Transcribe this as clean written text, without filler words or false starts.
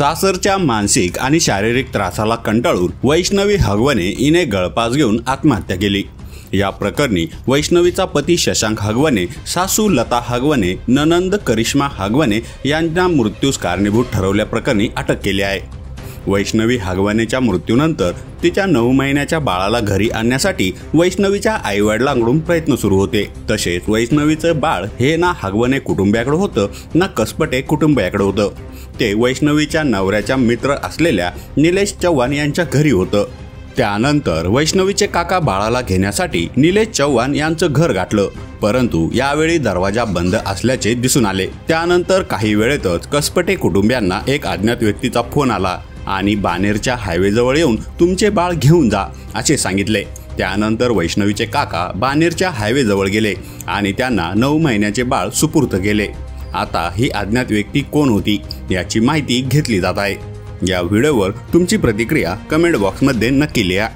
सासरच्या मानसिक आणि शारीरिक त्रासाला कंटाळून वैष्णवी हगवणे हिने गळफास घेऊन आत्महत्या केली। या प्रकरणी वैष्णवीचा पती शशांक हगवणे, सासू लता हगवणे, ननंद करिश्मा हगवणे यांना मृत्यूस कारणीभूत ठरवल्याप्रकरणी अटक केली आहे। वैष्णवी हगवणेच्या मृत्यूनंतर तिच्या 9 महिन्याच्या बाळाला घरी आणण्यासाठी वैष्णवीच्या आईवडिलांकडून प्रयत्न सुरू होते। तसेच वैष्णवीचं बाळ हे ना हगवणे कुटुंबियाकडे होतं ना कसपटे कुटुंबियाकडे होतं। ते वैष्णवीच्या नवऱ्याच्या मित्र असलेल्या निलेश चव्हाण यांच्या घरी होतं। त्यानंतर वैष्णवीचे काका बाळाला घेण्यासाठी निलेश चव्हाण यांचं घर गाठलं, परंतु यावेळी दरवाजा बंद असल्याचे दिसून आले। त्यानंतर काही वेळेतच कसपटे कुटुंबियांना एक अज्ञात व्यक्तीचा फोन आला आणि बानेरच्या हायवेजवळ येऊन तुमचे बाळ घेऊन जा असे सांगितले। त्यानंतर वैष्णवीचे काका बानेरच्या हायवेजवळ गेले आणि त्यांना 9 महिन्याचे बाळ सुपूर्द केले। आता ही अज्ञात व्यक्ती कोण होती याची माहिती घेतली जात आहे। या व्हिडिओवर तुमची प्रतिक्रिया कमेंट बॉक्समध्ये नक्की लिहा।